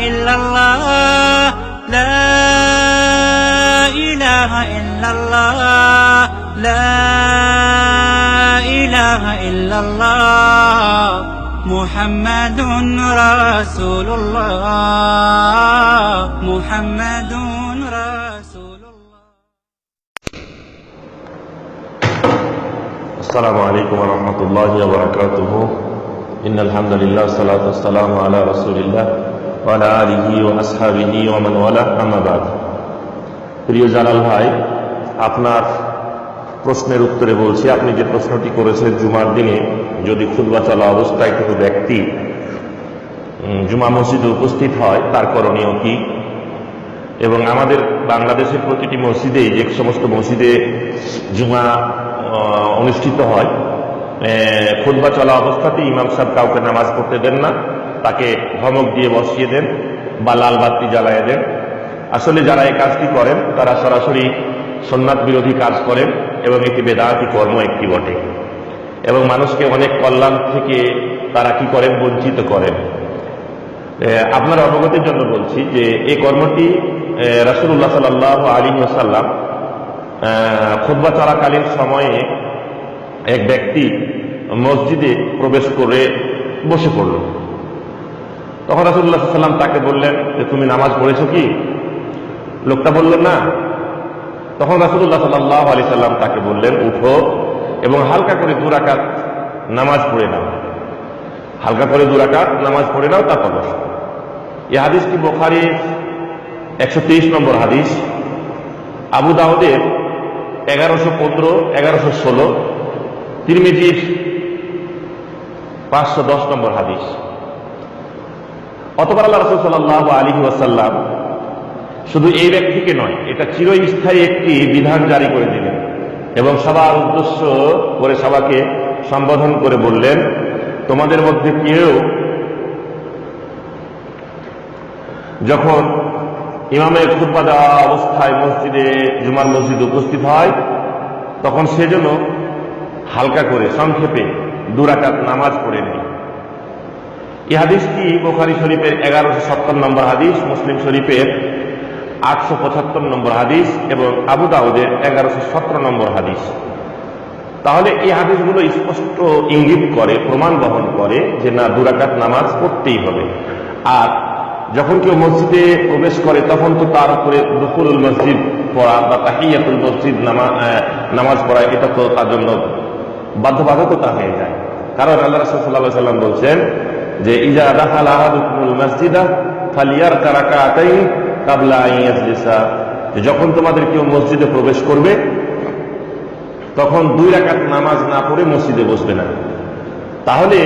ইল্লাল্লাহ লা ইলাহা ইল্লাল্লাহ লা ইলাহা ইল্লাল্লাহ মুহাম্মাদুন রাসূলুল্লাহ মুহাম্মাদুন রাসূলুল্লাহ। আসসালামু আলাইকুম ওয়া রাহমাতুল্লাহি ওয়া বারাকাতুহু। ইন্নাল হামদুলিল্লাহ সালাতু ওয়াসসালামু আলা রাসূলিল্লাহ ওয়া আলা আলিহি ওয়া আসহাবিহি ওয়া মান ওয়ালা, আম্মা বাদ। প্রিয় জালাল ভাই, আপনার প্রশ্নের উত্তরে বলছি, আপনি যে প্রশ্নটি করেছেন, জুমার দিনে যদি খুতবা চলা অবস্থায় কোনো ব্যক্তি জুমা মসজিদে উপস্থিত হয় তার করণীয় কি, এবং আমাদের বাংলাদেশের প্রতিটি মসজিদেই যে সমস্ত মসজিদে জুমা অনুষ্ঠিত হয়, খুতবা চলা অবস্থাতে ইমাম সাহেব কাউকে নামাজ পড়তে দেন না, তাকে ধমক দিয়ে বসিয়ে দেন বা লাল বাতি জ্বালায় দেন। আসলে যারা এই কাজটি করেন তারা সরাসরি সুন্নাত বিরোধী কাজ করেন এবং এটি বেদাতি কর্ম একটি বটে, এবং মানুষকে অনেক কল্যাণ থেকে তারা কি করেন, বঞ্চিত করেন। আপনার অবগতির জন্য বলছি যে এই কর্মটি রাসূলুল্লাহ সাল্লাল্লাহু আলাইহি ওয়াসাল্লাম খুতবা চলাকালীন সময়ে এক ব্যক্তি মসজিদে প্রবেশ করে বসে পড়ল। তখন রাসূলুল্লাহ সাল্লাল্লাহু আলাইহি ওয়াসাল্লাম তাকে বললেন যে তুমি নামাজ পড়েছো কি? লোকটা বলল না। তখন রাসূলুল্লাহ সাল্লাল্লাহু আলাইহি ওয়াসাল্লাম তাকে বললেন, উঠো এবং হালকা করে 2 রাকাত নামাজ পড়ে নাও, হালকা করে 2 রাকাত নামাজ পড়ে নাও, তারপর বসো। এই হাদিসটি বুখারীর 123 নম্বর হাদিস, আবু দাউদের 1115, 1116, তিরমিজির 510 নম্বর হাদিস। অতঃপর আল্লাহ রাসূল সাল্লাল্লাহু আলাইহি ওয়াসাল্লাম শুধু এই ব্যক্তিকে নয়, এটা চিরস্থায়ী একটি বিধান জারি করে দিলেন এবং সবার উদ্দেশ্য করে সবাইকে সম্বোধন করে বললেন, তোমাদের মধ্যে কেউ যখন ইমামের খুতবা দেওয়া অবস্থায় মসজিদে, জুমার মসজিদে উপস্থিত হয়, তখন সে যেন হালকা করে সংক্ষেপে 2 রাকাত নামাজ পড়ে নেয়। এই হাদিসটি বুখারী শরীফের 1170 নম্বর হাদিস, মুসলিম শরীফের 875 নম্বর হাদিস এবং আবু দাউদের 1117 নম্বর হাদিস। তাহলে এই হাদিসগুলো স্পষ্ট ইঙ্গিত করে, প্রমাণ বহন করে যে না, 2 রাকাত নামাজ পড়তেই হবে। আর যখন কেউ মসজিদে প্রবেশ করে তখন তো তার উপরে দুখুলুল মসজিদ পড়া বা তাহিয়াতুল মসজিদ নামাজ পড়া, এটা তো তার জন্য বাধ্যবাধকতা হয়ে যায়। কারণ আল্লাহ রাসূল সাল্লাল্লাহু আলাইহি ওয়াসাল্লাম বলছেন যে ইজা দাখালা আহাদুকুমুল মাসজিদা ফালিয়ারকা রাকাতাইন কাবলা আন ইয়াজলিসা, যখন তোমাদের কেউ মসজিদে প্রবেশ করবে তখন 2 রাকাত নামাজ না পড়ে মসজিদে বসবে না। তাহলে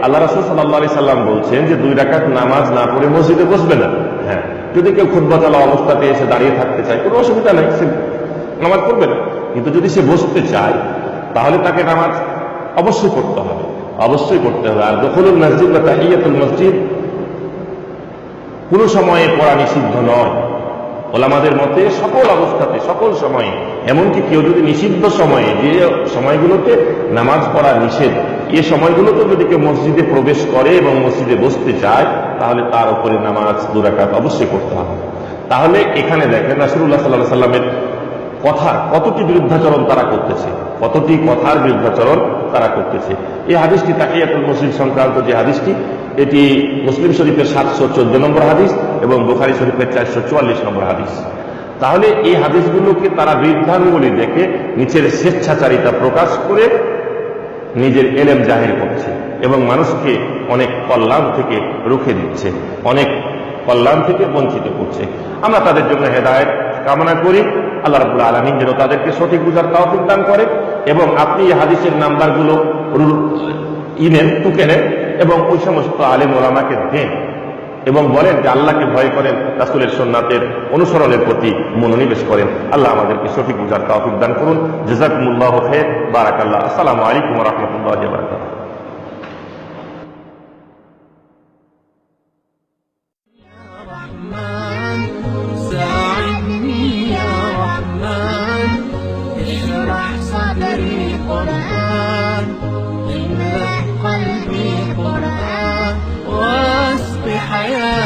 আল্লাহ রাসূল সাল্লাল্লাহু আলাইহি সাল্লাম বলছেন যে 2 রাকাত নামাজ না পড়ে মসজিদে বসবে না। হ্যাঁ, যদি কেউ খুতবা চলা অবস্থাতে এসে দাঁড়িয়ে থাকতে চায়, কোনো অসুবিধা নেই, সে নামাজ পড়বে না। কিন্তু যদি সে বসতে চায় তাহলে তাকে নামাজ অবশ্যই পড়তে হবে, অবশ্যই পড়তে হবে। আর দুখুলুল মসজিদ বা তাহিয়াতুল মসজিদ কোনো সময়ে পড়া নিষিদ্ধ নয়। ওলামাদের মতে সকল অবস্থাতে, সকল সময়ে, এমনকি কেউ যদি নিষিদ্ধ সময়ে, যে সময়গুলোতে নামাজ পড়া নিষেধ, এই সময়গুলোতে যদি কেউ মসজিদে প্রবেশ করে এবং মসজিদে বসতে চায় তাহলে তার উপরে নামাজ 2 রাকাত অবশ্যই পড়তে হবে। তাহলে এখানে দেখেন রাসূলুল্লাহ সাল্লাল্লাহু আলাইহি সাল্লামের কথা কতটি বিরুদ্ধাচরণ তারা করতেছে, কতটি কথার বিরুদ্ধাচরণ তারা করতেছে। এই হাদিসটি তাহিয়াতুল মসজিদ সংক্রান্ত যে হাদিসটি, এটি মুসলিম শরীফের 714 নম্বর হাদিস এবং বুখারী শরীফের 444 নম্বর হাদিস। তাহলে এই হাদিসগুলোকে তারা বিধানগুলি দেখে নিচের স্বেচ্ছাচারিতা প্রকাশ করে নিজের এলেম জাহির করছে এবং মানুষকে অনেক কল্যাণ থেকে রুখে দিচ্ছে, অনেক কল্যাণ থেকে বঞ্চিত করছে। আমরা তাদের জন্য হেদায়েত কামনা করি। আল্লাহ রাব্বুল আলামিন যেন তাদেরকে সঠিক বুঝার তৌফিক দান করে। এবং আপনি এই হাদিসের নাম্বারগুলো নেন, টুকে নেন এবং ওই সমস্ত আলেম ওলামাকে দেন এবং বলেন যে আল্লাহকে ভয় করেন, রাসূলের সুন্নাতের অনুসরণের প্রতি মনোনিবেশ করেন। আল্লাহ আমাদেরকে সঠিক বুঝার তৌফিক দান করুন। জাযাকুমুল্লাহু খাইর, বারাকাল্লাহ। আসসালামু আলাইকুম ওয়া রাহমাতুল্লাহি ওয়া বারাকাতুহু। قلبي قرآن واسق حياتي